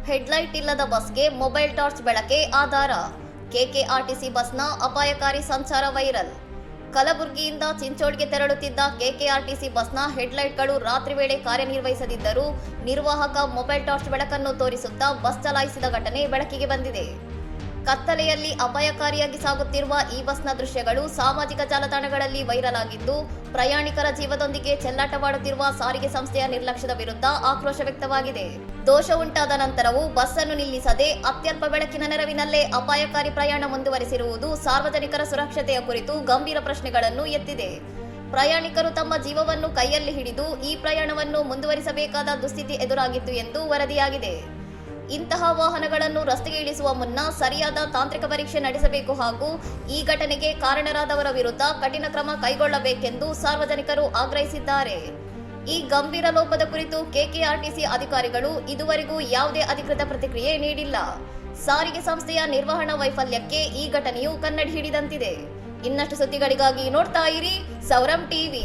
Headlight ಇಲ್ಲದ ಬಸ್ಗೆ mobile torch ಬೆಳಕೆ ಆಧಾರ. KKRTC ಬಸ್ನ ಅಪಾಯಕಾರಿ ಸಂಚಾರ ವೈರಲ್. ಕಲಬುರಗಿಯಿಂದ ಚಿಂಚೋಡ್ಗೆ ತೆರಳುತ್ತಿದ್ದ ಕೆಕೆಆರ್ಟಿಸಿ ಬಸ್ನ ಹೆಡ್ಲೈಟ್ಗಳು ರಾತ್ರಿ ವೇಳೆ ಕಾರ್ಯನಿರ್ವಹಿಸದಿದ್ದರೂ ನಿರ್ವಾಹಕ ಮೊಬೈಲ್ ಟಾರ್ಚ್ ಬೆಳಕನ್ನು ತೋರಿಸುತ್ತಾ ಬಸ್ ಚಲಾಯಿಸಿದ ಘಟನೆ ಬೆಳಕಿಗೆ ಬಂದಿದೆ. ಕತ್ತಲೆಯಲ್ಲಿ ಅಪಾಯಕಾರಿಯಾಗಿ ಸಾಗುತ್ತಿರುವ ಈ ಬಸ್ನ ದೃಶ್ಯಗಳು ಸಾಮಾಜಿಕ ಜಾಲತಾಣಗಳಲ್ಲಿ ವೈರಲ್ ಆಗಿದ್ದು, ಪ್ರಯಾಣಿಕರ ಜೀವದೊಂದಿಗೆ ಚೆಲ್ಲಾಟವಾಡುತ್ತಿರುವ ಸಾರಿಗೆ ಸಂಸ್ಥೆಯ ನಿರ್ಲಕ್ಷ್ಯದ ವಿರುದ್ಧ ಆಕ್ರೋಶ ವ್ಯಕ್ತವಾಗಿದೆ. ದೋಷ ಉಂಟಾದ ನಂತರವೂ ಬಸ್ ಅನ್ನು ನಿಲ್ಲಿಸದೆ ಅತ್ಯಲ್ಪ ಬೆಳಕಿನ ನೆರವಿನಲ್ಲೇ ಅಪಾಯಕಾರಿ ಪ್ರಯಾಣ ಮುಂದುವರೆಸಿರುವುದು ಸಾರ್ವಜನಿಕರ ಸುರಕ್ಷತೆಯ ಕುರಿತು ಗಂಭೀರ ಪ್ರಶ್ನೆಗಳನ್ನು ಎತ್ತಿದೆ. ಪ್ರಯಾಣಿಕರು ತಮ್ಮ ಜೀವವನ್ನು ಕೈಯಲ್ಲಿ ಹಿಡಿದು ಈ ಪ್ರಯಾಣವನ್ನು ಮುಂದುವರಿಸಬೇಕಾದ ದುಸ್ಥಿತಿ ಎದುರಾಗಿತ್ತು ಎಂದು ವರದಿಯಾಗಿದೆ. ಇಂತಹ ವಾಹನಗಳನ್ನು ರಸ್ತೆಗೆ ಇಳಿಸುವ ಮುನ್ನ ಸರಿಯಾದ ತಾಂತ್ರಿಕ ಪರೀಕ್ಷೆ ನಡೆಸಬೇಕು ಹಾಗೂ ಈ ಘಟನೆಗೆ ಕಾರಣರಾದವರ ವಿರುದ್ಧ ಕಠಿಣ ಕ್ರಮ ಕೈಗೊಳ್ಳಬೇಕೆಂದು ಸಾರ್ವಜನಿಕರು ಆಗ್ರಹಿಸಿದ್ದಾರೆ. ಈ ಗಂಭೀರ ಲೋಪದ ಕುರಿತು ಕೆಕೆಆರ್ಟಿಸಿ ಅಧಿಕಾರಿಗಳು ಇದುವರೆಗೂ ಯಾವುದೇ ಅಧಿಕೃತ ಪ್ರತಿಕ್ರಿಯೆ ನೀಡಿಲ್ಲ. ಸಾರಿಗೆ ಸಂಸ್ಥೆಯ ನಿರ್ವಹಣಾ ವೈಫಲ್ಯಕ್ಕೆ ಈ ಘಟನೆಯು ಕನ್ನಡಿ ಹಿಡಿದಂತಿದೆ. ಇನ್ನಷ್ಟು ಸುದ್ದಿಗಳಿಗಾಗಿ ನೋಡ್ತಾ ಇರಿ ಸೌರಂ ಟಿವಿ.